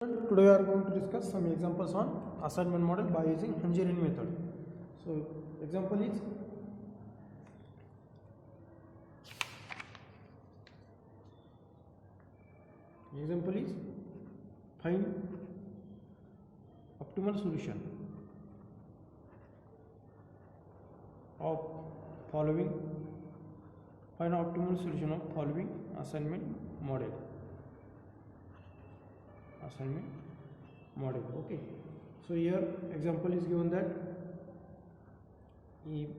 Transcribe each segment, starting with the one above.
Today we are going to discuss some examples on assignment model by using Hungarian method. So example is find optimal solution of following following assignment model. Okay, so here example is given that if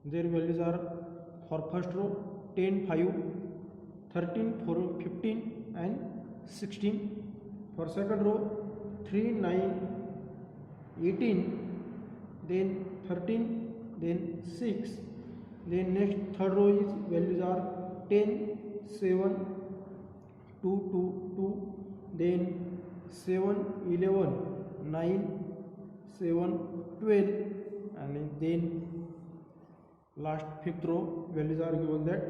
their values are for first row 10 5 13 4 15 and 16, for second row 3 9 18, then 13, then 6, then next third row is values are 10 7 2 2 2, then 7 11 9 7 12, and then last fifth row values are given that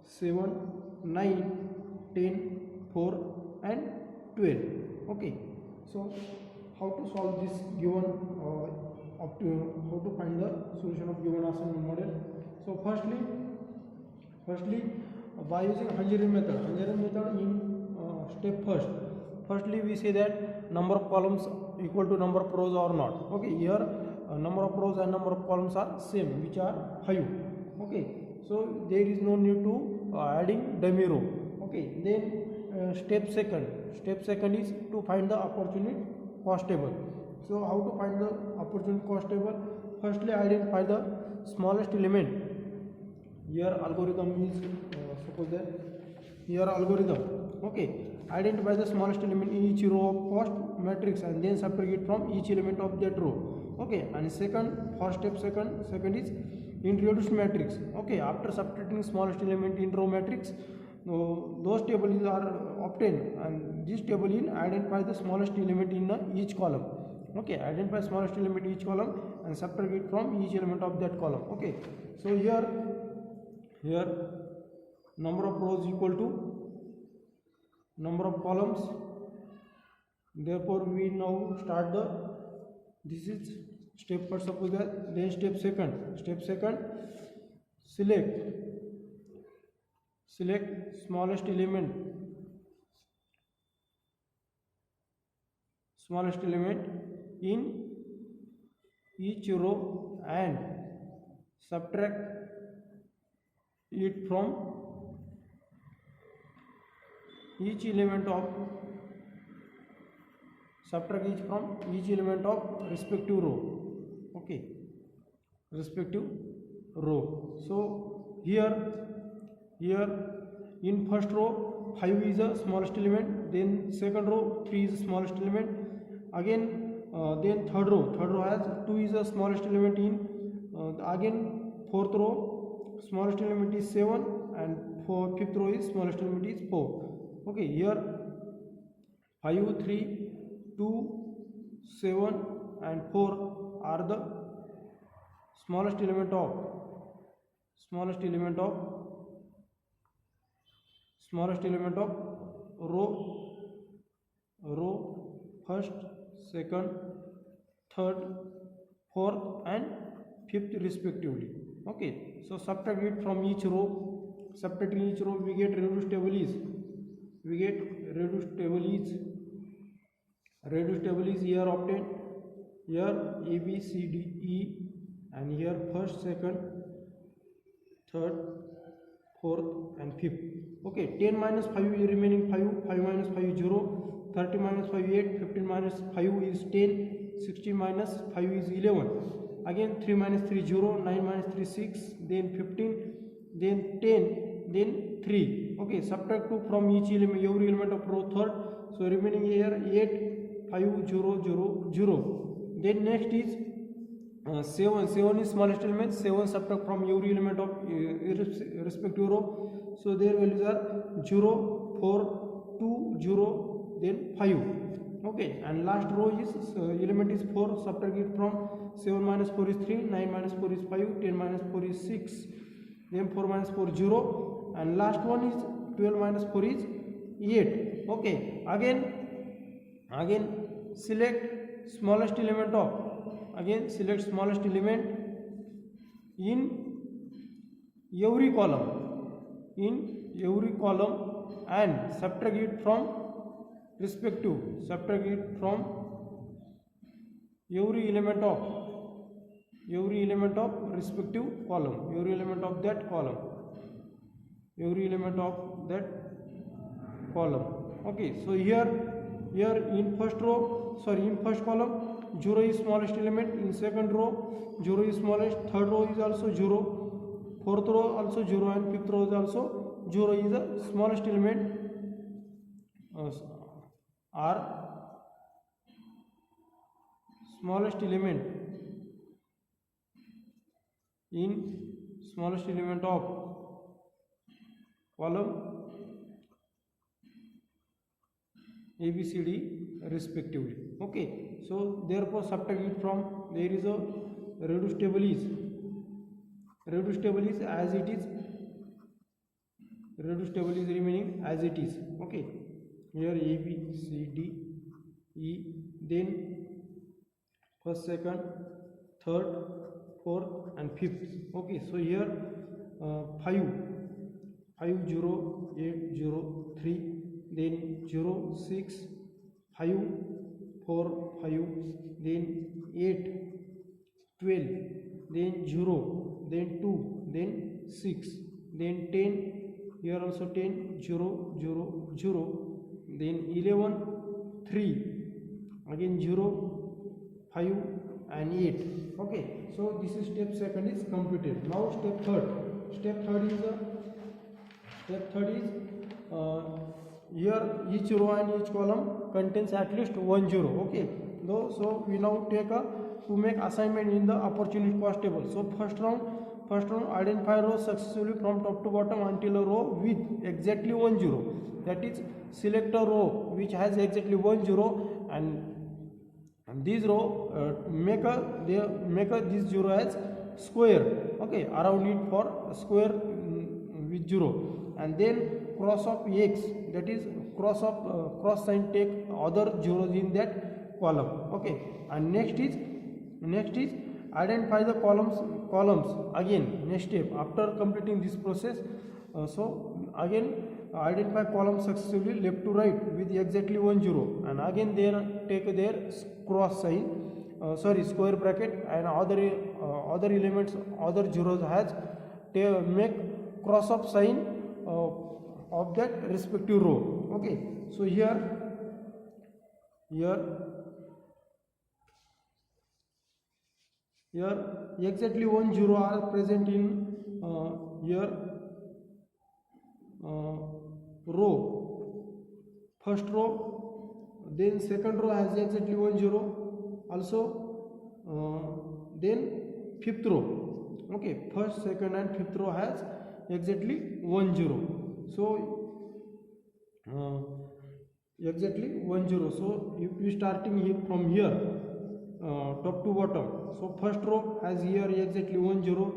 7 9 10 4 and 12. Okay, so how to solve this given how to find the solution of given assignment model? So firstly by using Hungarian method in step firstly we say that number of columns equal to number of rows or not. Okay, here number of rows and number of columns are same, which are 5. Okay, so there is no need to adding dummy row. Okay, then step second is to find the opportunity cost table. So how to find the opportunity cost table? Firstly identify the smallest element. Here algorithm is suppose that here algorithm. Okay, identify the smallest element in each row of cost matrix and then subtract it from each element of that row. Okay, and second is introduce matrix. Okay, after subtracting smallest element in row matrix, those tables are obtained, and this table in identify the smallest element in each column. Okay, identify smallest element each column and subtract it from each element of that column. Okay, so here number of rows equal to number of columns, therefore we now start the this is step first, suppose that. Then step second select smallest element in each row and subtract it from each element of respective row. Okay, respective row. So here in first row 5 is the smallest element, then second row 3 is the smallest element, again then third row has 2 is the smallest element in again fourth row smallest element is 7, and for fifth row is smallest element is 4. Okay, here 5 3 2 7 and 4 are the smallest element of row first, second, third, fourth and fifth respectively. Okay, so subtract it from each row. Subtracting each row we get reduced table is here obtained. Here A B C D E, and here first, second, third, fourth and fifth. Okay, 10 minus 5 is remaining 5 minus 5 is 0, 30 minus 5 is 8, 15 minus 5 is 10, 16 minus 5 is 11, again 3 minus 3 is 0, 9 minus 3 is 6, then 15, then 10, then 3. Okay, subtract 2 from every element of row third, so remaining here 8 5 0 0 0. Then next is 7 is smallest element. 7 subtract from every element of respective row, so their values are 0 4 2 0, then 5. Okay, and last row is element is 4, subtract it from 7 minus 4 is 3, 9 minus 4 is 5, 10 minus 4 is 6, then 4 minus 4 0, and last one is 12 minus 4 is 8. Okay, again select smallest element of, again select smallest element in every column and subtract it from every element of respective column, every element of that column. Okay, so here in first column 0 is smallest element, in second row 0 is smallest, third row is also 0, fourth row also 0, and fifth row is also 0 is the smallest element are smallest element in smallest element of column A, B, C, D respectively. Okay, so therefore subtract it from, there is a reduced table is as it is, reduced table is remaining as it is. Okay, here A, B, C, D, E, then first, second, third, fourth, and fifth. Okay, so here 5 0 8 0 3, then 0 6 5 4 5, then 8 12, then 0, then 2, then 6, then 10, here also 10 0 0 0, then 11 3, again 0 5 and 8. Okay, so this is step second is completed. Now step third is here each row and each column contains at least 1 0. Okay, so we now take to make assignment in the opportunity cost table. So first round identify rows successfully from top to bottom until a row with exactly 1 0, that is select a row which has exactly 1 0, and this row make this 0 as square. Okay, around it for square with 0, and then cross of x, that is cross sign, take other zeros in that column. Okay, and next is identify the columns again. Next step after completing this process, so again identify columns successively left to right with exactly 1 0, and again there take their cross sign, square bracket, and other elements, other zeros has make cross up sign of that respective row. Okay, so here exactly 1 0 are present in here row, first row, then second row has exactly 1 0 also, then fifth row. Okay, first, second, and fifth row has exactly 1 0. So exactly 1 0. So if we starting here from here top to bottom, so first row has here exactly 1 0,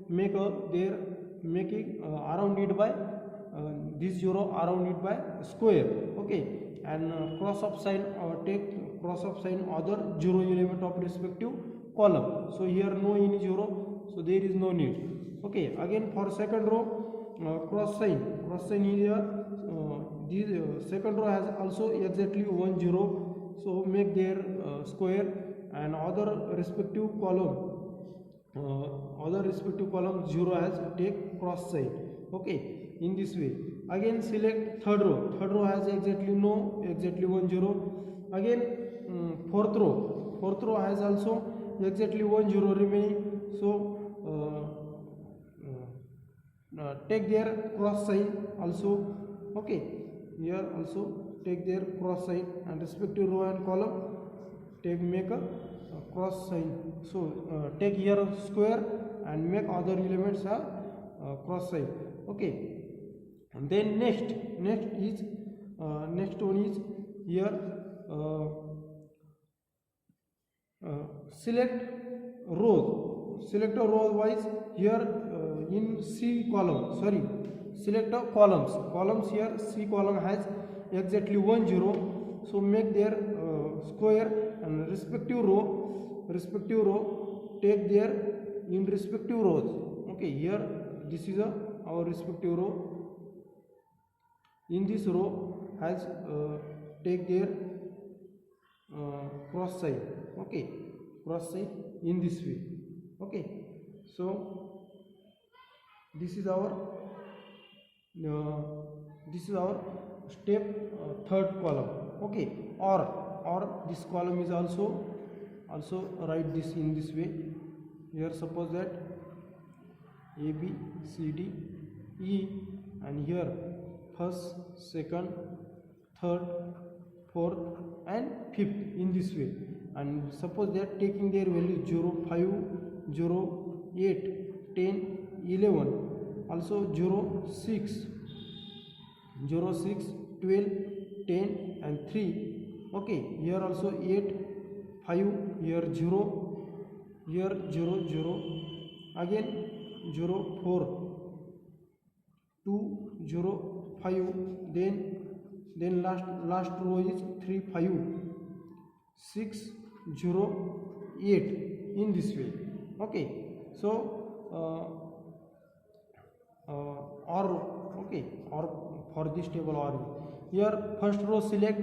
making around it by this 0 around it by square. Okay, and cross up sign, take cross up sign other 0 element of respective column. So here no any 0, so there is no need. Okay, again for second row cross sign is here, this second row has also exactly 1 0, so make their square, and other respective column 0 has take cross sign. Okay, in this way. Again select third row has exactly 1 0. Again fourth row has also exactly 1 0 remaining, so take their cross sign also. Okay, here also take their cross sign, and respective row and column make a cross sign. So take here a square and make other elements a cross sign. Okay, and then next one is here select select a row wise here in C column, sorry, select a columns here. C column has exactly 1 0, so make their square, and respective row take their in respective rows. Okay, here this is our respective row. In this row has take their cross side. Okay, cross side in this way. Okay, so this is our step third column. Okay, or this column is also write this in this way. Here suppose that A B C D E, and here first, second, third, fourth and fifth in this way. And suppose they are taking their value 0 5 0 8 10 11, also 0 6 12 10 and 3. Okay, here also 8 5, here 0, here 0 0, again 0 4 2 0 5, then last row is 3 5 6 0 8 in this way. Okay, so or okay, or for this table, or here first row select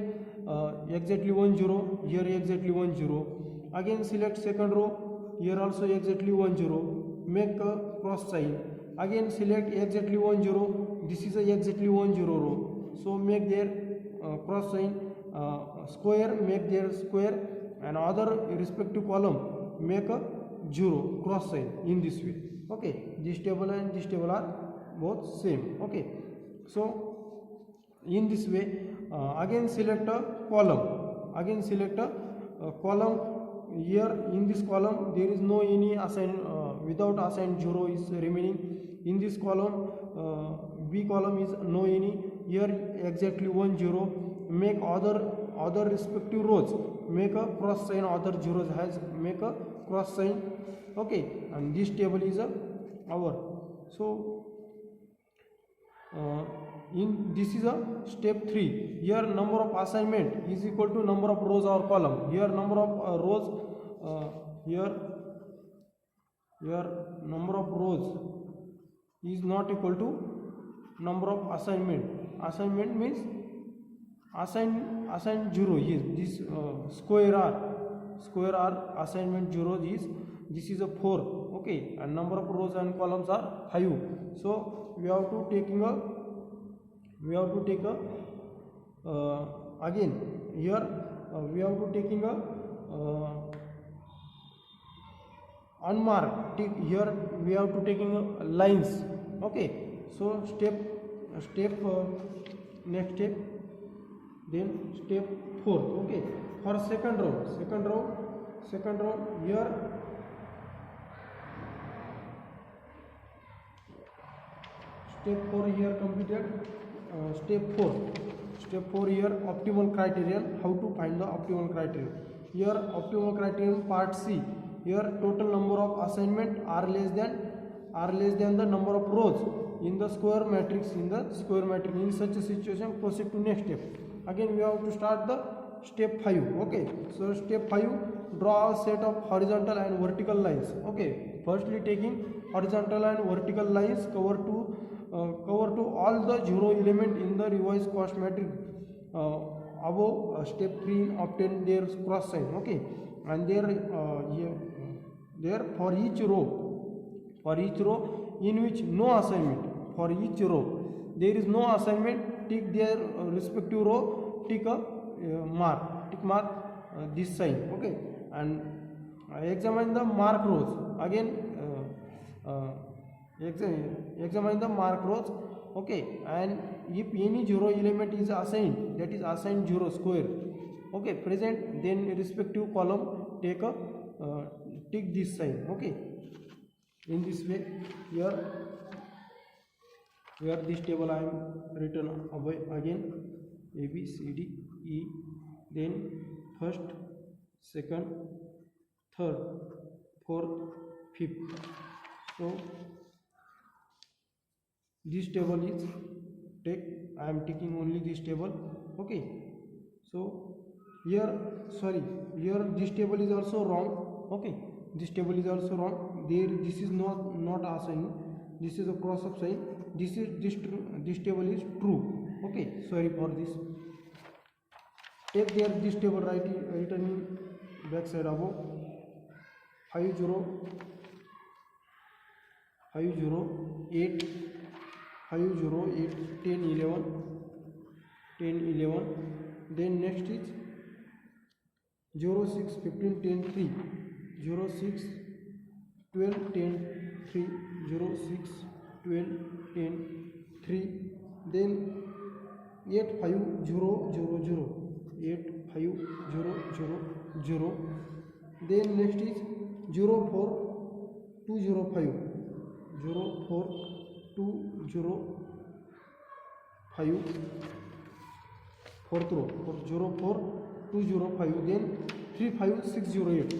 exactly 1 0, here exactly 1 0, again select second row, here also exactly 1 0, make a cross sign, again select exactly 1 0, this is a exactly 1 0 row, so make their cross sign, square, make their square, and other respective column make a 0 cross sign in this way. Okay, this table and this table are both same. Okay, so in this way, again select a column, here in this column there is no any assign, without assigned 0 is remaining. In this column B column is no any, here exactly 1 0, make other respective rows make a cross sign, other zeros has make a cross sign. Okay, and this table is our, so in this is a step 3. Here number of assignment is equal to number of rows or column. Here number of rows, here number of rows is not equal to number of assignment. Assignment means assign 0 is this square r assignment 0 is, this is a 4. Okay, and number of rows and columns are 5. So we have to take a again here we have to taking a unmarked tick, here we have to taking lines. Okay, so next step, then step 4. Okay, for second row here step 4 here completed. Step 4 here optimal criterion. How to find the optimal criterion? Here optimal criterion part C. Here total number of assignment are less than the number of rows in the square matrix. In such a situation, proceed to next step. Again we have to start the step 5. Okay, so step 5, draw a set of horizontal and vertical lines. Okay, firstly taking horizontal and vertical lines cover to all the 0 element in the revised cost matrix above. Step 3, obtain their cross sign. Okay, and there for each row in which no assignment, for each row there is no assignment, tick their respective row, tick a mark this sign. Okay, and examine the mark rows. Again examine the mark rows. Okay, and if any 0 element is assigned, that is assigned 0 square, okay, present, then respective column take a tick this sign. Okay, in this way, here this table I am written again A B C D E, then first, second, third, fourth, fifth. So this table is take, I am taking only this table. Okay, so here, sorry, here this table is also wrong. Okay, this table is also wrong. There, this is not a sign, this is a cross of sign. This table is true. Okay, sorry for this. Take there this table, written in back side above. 50 508 508 10 11. Then next is 06 15 10 3, 06 12 10 3, 06 12 10 3. Then 85000 85000. Then next is 04205 04205 fourth row for 04205. Then 35608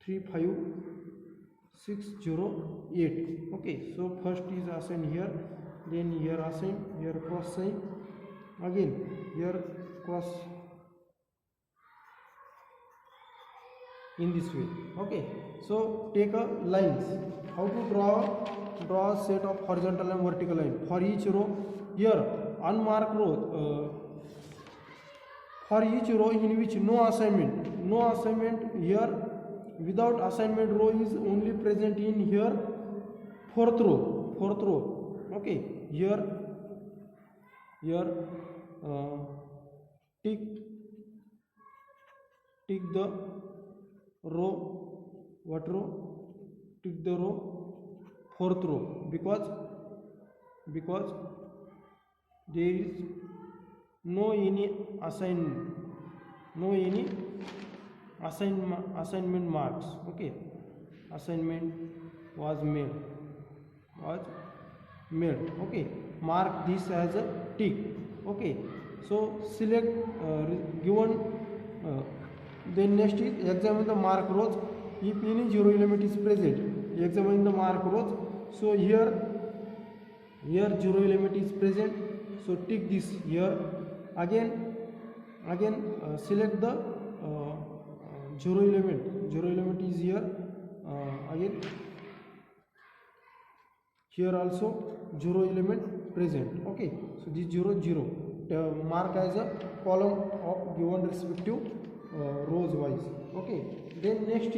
35608. Okay, so first is assign here, then here assign, here cross sign, again here cross, in this way. Okay, so take a lines. How to draw a set of horizontal and vertical line for each row. Here unmarked row, for each row in which no assignment here, without assignment row is only present in here fourth row. Okay, here tick the row, what row? Tick the row, fourth row, because there is no any assignment marks. Okay, assignment was made. Okay, mark this as a tick. Okay, so select given. Then next is examine the mark rows. If any zero element is present, examine the mark rows. So here zero element is present, so tick this here. Again select the zero element is here. Again here also zero element present. Okay, so this 0 mark as a column of given respective rows wise. Okay, then next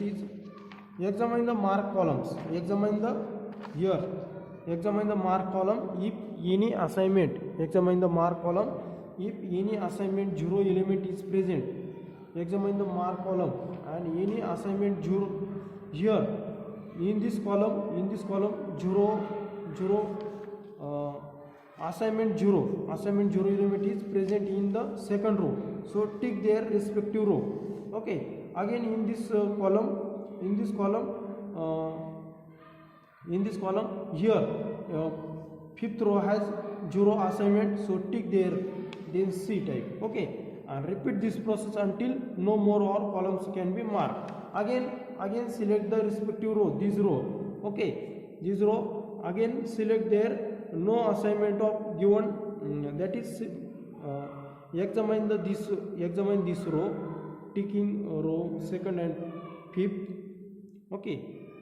is examine the mark columns. Examine the mark column if any assignment. Examine the mark column if any assignment zero element is present. Examine the mark column and any assignment zero here in this column zero assignment zero element is present in the second row, so tick their respective row. Okay, again in this column here fifth row has zero assignment, so tick there, then C type. Okay, and repeat this process until no more or columns can be marked. Again select the respective row, this row. Okay, this row, again select there no assignment of given, that is examine this row, ticking row second and fifth. Okay,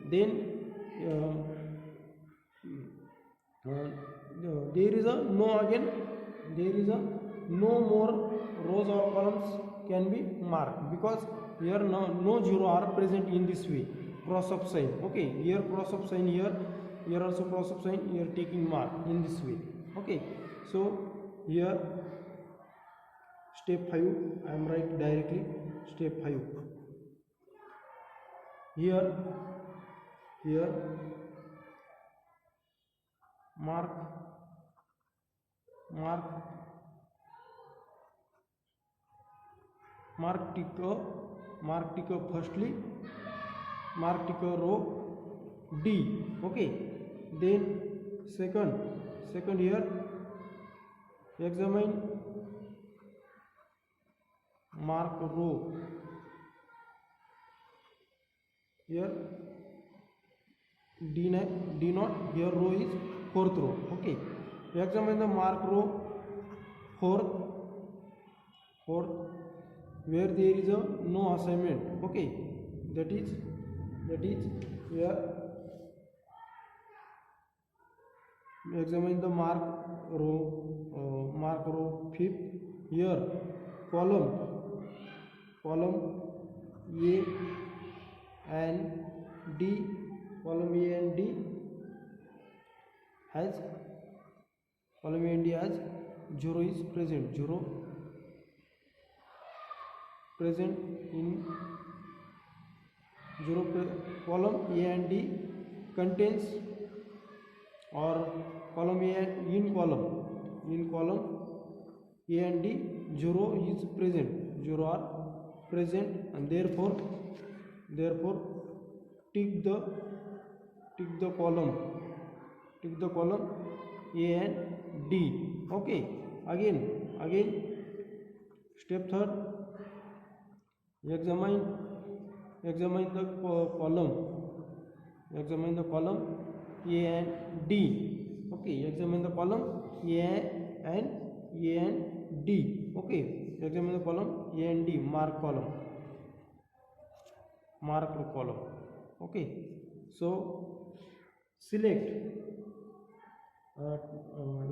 then there is a no more rows or columns can be marked, because here no zero are present in this way, cross of sign. Okay, here cross of sign, here also cross of sign, here taking mark in this way. Okay, so here step 5 I am write directly, step 5. Here mark ticker firstly, mark ticker row D. Okay, then second here examine mark row. Here D not, here row is fourth row. Okay, examine the mark row fourth where there is a no assignment. Okay, that is where examine the mark row fifth. Here column A and D, column A and D has 0 is present, 0 present in column A and D contains, or column A in column A and D 0 is present, 0 are present, and therefore tick the column A and D. Okay, again step third, examine the column A and D. Okay, examine the column A and D. Okay, examine the column A and D, mark column. Okay, so select,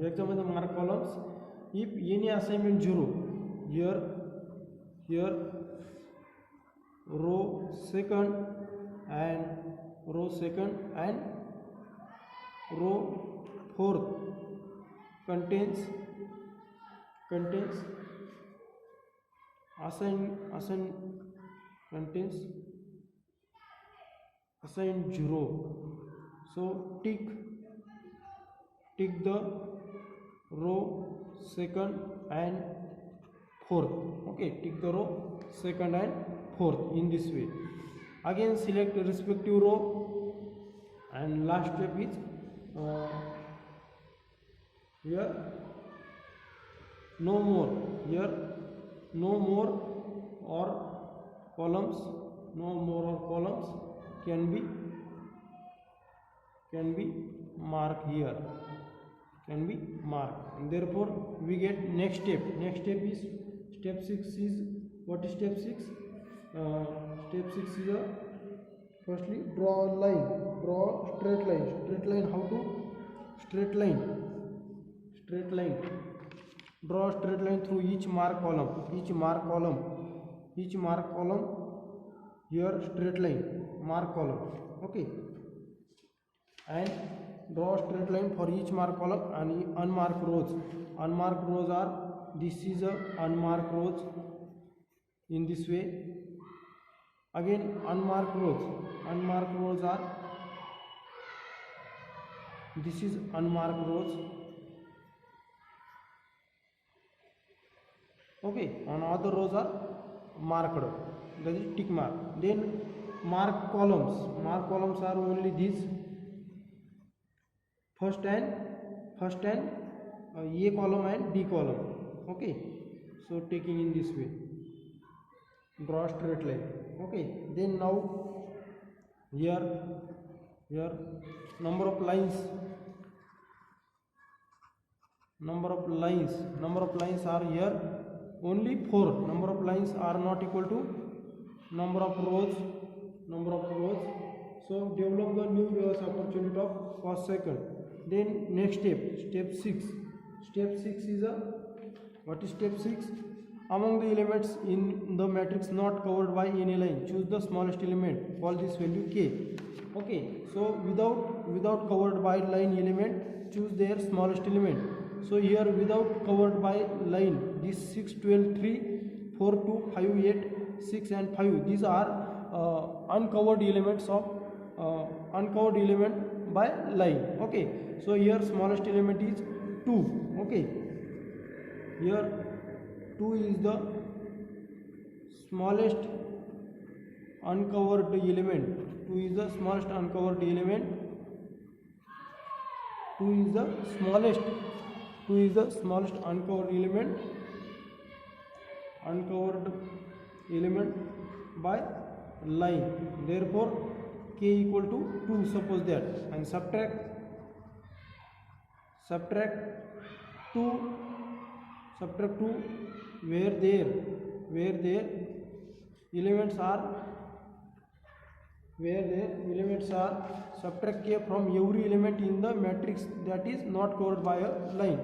examine the mark columns. If any assignment 0, here row second and row fourth contains assigned 0, so tick the row second and fourth. Okay, tick the row second and fourth in this way. Again select respective row, and last step is here no more or columns can be marked here, and therefore we get next step is step 6 is, what is step 6? Step 6 is firstly draw a line, straight line. How to straight line draw a straight line through each mark column, here straight line mark column. Okay, and draw a straight line for each mark column and unmarked rows are, this is a unmarked rows in this way. Again unmarked rows are, this is unmarked rows. Okay, on other rows are marked, that is tick mark. Then mark columns are only these, first and A column and D column. Okay, so taking in this way, draw straight line. Okay, then now here number of lines are here only 4. Number of lines are not equal to number of rows. So develop the new Viewers opportunity of first second. Then next step 6 is what is step 6? Among the elements in the matrix not covered by any line, choose the smallest element, call this value k. Okay, so without covered by line element, choose their smallest element. So here without covered by line, this 6, 12, 3, 4, 2, 5, 8, 6 and 5, these are uncovered elements of uncovered element by line. Okay, so here smallest element is 2. Okay, here 2 is the smallest uncovered element. 2 is the smallest uncovered element. 2 is the smallest uncovered element. uncovered element by line. Therefore k equal to 2, suppose that, and subtract 2 where there elements are subtract k from every element in the matrix that is not covered by a line.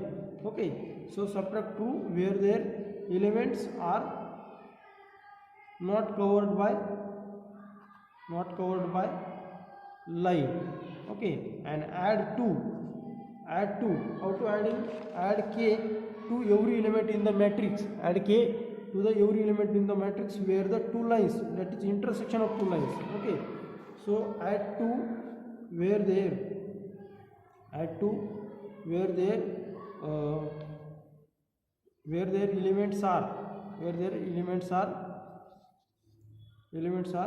Okay, so subtract 2 where their elements are not covered by line. Okay, and add 2. How to add k to every element in the matrix. Add k to the every element in the matrix where the two lines, that is intersection of two lines. Okay, so add 2 where there elements are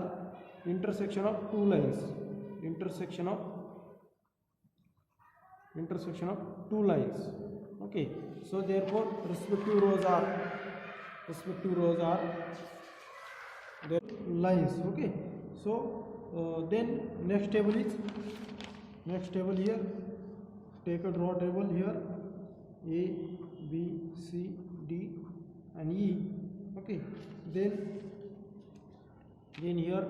intersection of two lines. Okay, so therefore respective rows are the lines. Okay, so then next table here, take a draw table here, A, B, C, D and E. Okay, then here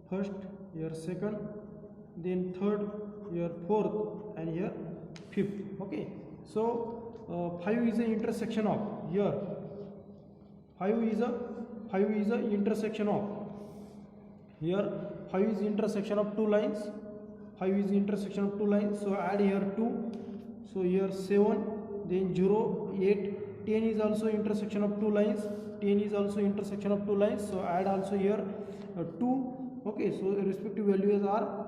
first, here second, then third, here fourth, and here fifth. Okay, so 5 is the intersection of here. 5 is the intersection of here. 5 is intersection of two lines. So add here 2. So here 7, then 0, 8, 10 is also intersection of two lines. So add also here 2. Okay, so respective values are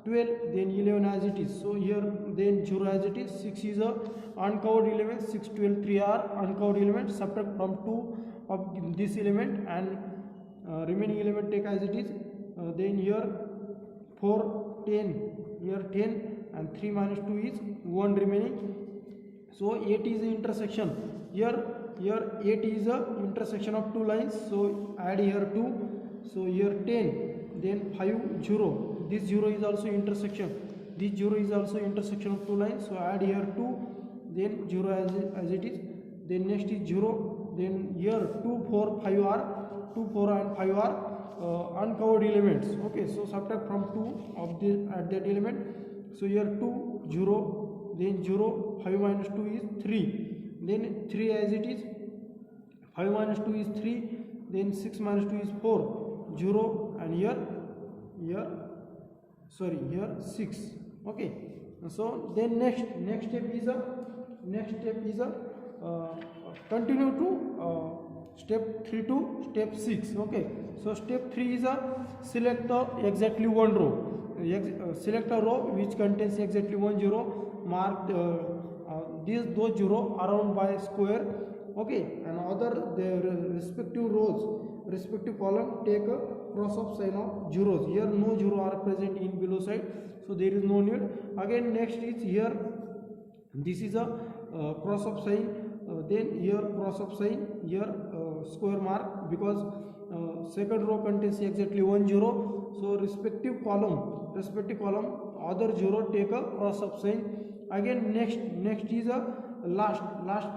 12, then 11 as it is. So here then 0 as it is. 6 is a uncovered element. 6, 12, 3 are uncovered elements. Subtract from 2 of this element and remaining element take as it is. Then here 4, 10, here 10, and 3 minus 2 is 1 remaining. So 8 is the intersection. Here 8 is the intersection of two lines. So add here 2. So here 10, then 5, 0. This 0 is also intersection. This 0 is also intersection of two lines. So add here 2, then 0 as it is. Then next is 0. Then here 2, 4, 5 and 5 are uncovered elements. Okay, so subtract from 2 of at that element. So here 2, 0, then 0, 5 minus 2 is 3. Then 3 as it is. 5 minus 2 is 3. Then 6 minus 2 is 4, 0, and here 6. Okay, so then next step is a continue to step 3 to step 6. Okay, so step 3 is a select exactly one row. Select a row which contains exactly 1 0. Mark those 0 around by square. Okay, and other their respective rows, respective column, take a cross of sign of zeros. Here no 0 are present in below side, so there is no need. Again next is here, this is a cross of sign, then here cross of sign, here square mark, because second row contains exactly 1 0. So respective column other 0 take a cross of sign. Again next is a last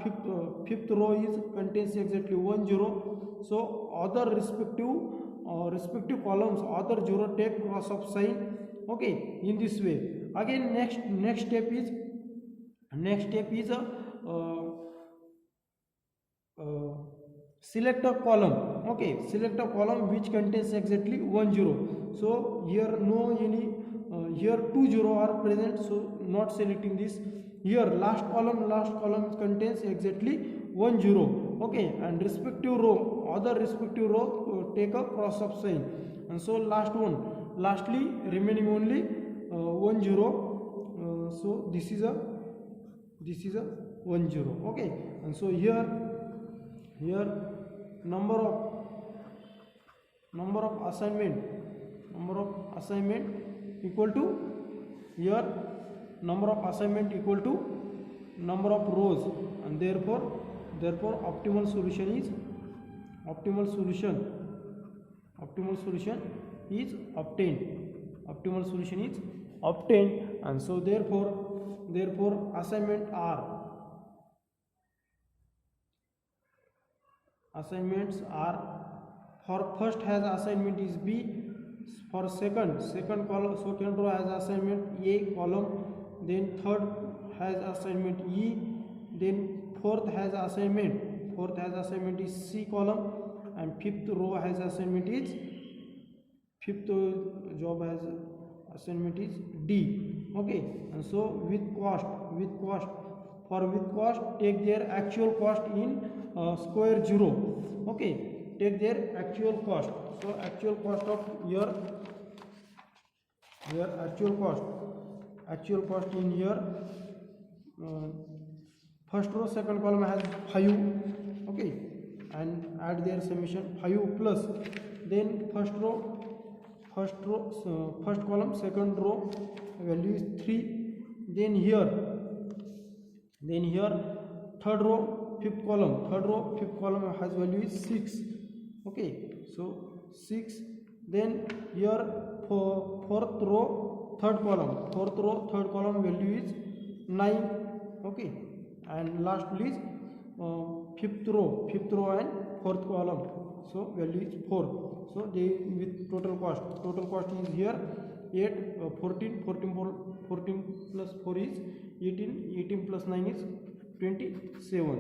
fifth row is contains exactly 1 0. So other respective columns other 0 take cross of sign. Okay, in this way. Again next step is a select a column. Okay, select a column which contains exactly 1 0. So here no any here 2 0 are present, so not selecting this. Here last column contains exactly 1 0. Okay, and other respective row take a cross of sign, and so lastly remaining only 1 0. So this is a 1 0. Okay, and so here number of assignment equal to here number of assignment equal to number of rows, and therefore optimal solution is optimal solution is obtained. And so therefore assignments are for first has assignment is B, for second row has assignment A column, then third has assignment E, then fourth has assignment is C column, and fifth job has assignment is D. Okay, and so with cost take their actual cost in square zero. Okay, take their actual cost. So actual cost of your actual cost in here, first row second column has 5. Okay, and add their summation 5 plus, then first column second row value is 3, then here third row fifth column has value is 6. Okay, so 6, then here fourth row third column value is 9. Okay, and lastly is fifth row and fourth column, so value is 4. So they with total cost is here 14 plus 4 is 18 plus 9 is 27.